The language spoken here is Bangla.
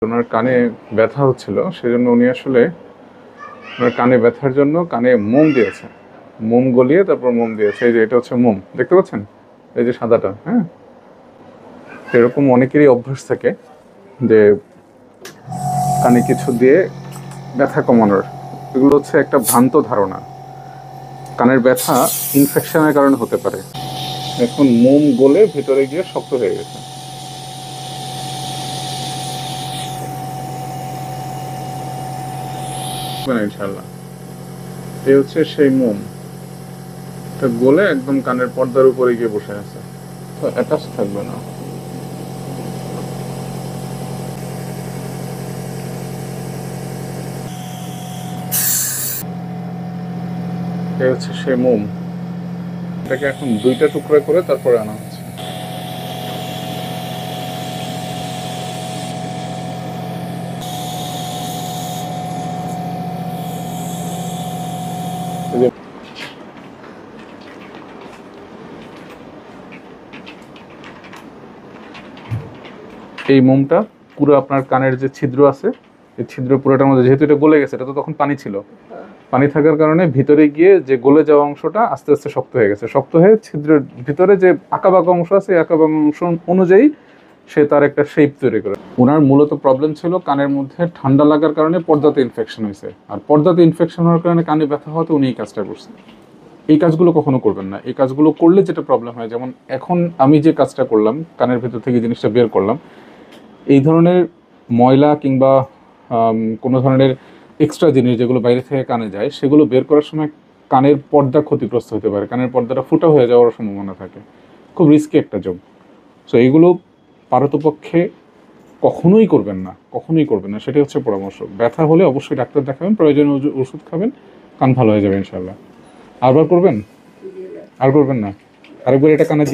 ওনার কানে ব্যথা হচ্ছিল, সেজন্য উনি আসলে ওনার কানে ব্যথার জন্য কানে মোম দিয়েছে। মোম গলিয়ে তারপর মোম দিয়েছে। এই যে এটা হচ্ছে মোম, দেখতে পাচ্ছেন? এই যে সাদাটা, হ্যাঁ। এরকম অনেকেরই অভ্যাস থাকে যে কানে কিছু দিয়ে ব্যথা কমানোর। এগুলো হচ্ছে একটা ভ্রান্ত ধারণা। কানের ব্যথা ইনফেকশনের কারণে হতে পারে। এখন মোম গলে ভেতরে গিয়ে শক্ত হয়ে গেছে। ইনশাল্লাহ এই হচ্ছে সেই মোম, এটা গলে একদম কানের পর্দার উপরে গিয়ে বসে আছে, তো অ্যাটাচ থাকবে না। এই হচ্ছে সেই মোম, এটাকে এখন দুইটা টুকরা করে তারপরে আনা হচ্ছে। এই মোমটা পুরো আপনার কানের যে ছিদ্র আছে, এই ছিদ্র পুরোটার মধ্যে, যেহেতু এটা গলে গেছে, এটা তো তখন পানি ছিল, পানি থাকার কারণে ভিতরে গিয়ে যে গলে যাওয়া অংশটা আস্তে আস্তে শক্ত হয়ে গেছে। শক্ত হয়ে ছিদ্রের ভিতরে যে আঁকাবাঁকা অংশ আছে, এই আঁকাবাঁকা অংশ অনুযায়ী সে তার একটা শেপ তৈরি করে। ওনার মূলত প্রবলেম ছিল কানের মধ্যে ঠান্ডা লাগার কারণে পর্দাতে ইনফেকশন হয়েছে, আর পর্দাতে ইনফেকশন হওয়ার কারণে কানে ব্যথা হওয়াতে উনি এই কাজটা করছেন। এই কাজগুলো কখনো করবেন না। এই কাজগুলো করলে যেটা প্রবলেম হয়, যেমন এখন আমি যে কাজটা করলাম, কানের ভেতর থেকে জিনিসটা বের করলাম, এই ধরনের ময়লা কিংবা কোনো ধরনের এক্সট্রা জিনিস যেগুলো বাইরে থেকে কানে যায়, সেগুলো বের করার সময় কানের পর্দা ক্ষতিগ্রস্ত হতে পারে, কানের পর্দাটা ফুটা হয়ে যাওয়ার সম্ভাবনা থাকে। খুব রিস্কি একটা জব। সো এইগুলো পারতপক্ষে কখনোই করবেন না, কখনোই করবেন না, সেটাই হচ্ছে পরামর্শ। ব্যথা হলে অবশ্যই ডাক্তার দেখাবেন, প্রয়োজনীয় ওষুধ খাবেন, কান ভালো হয়ে যাবে ইনশাল্লাহ। আরবার করবেন? আর করবেন না? আরেকবার এটা কানে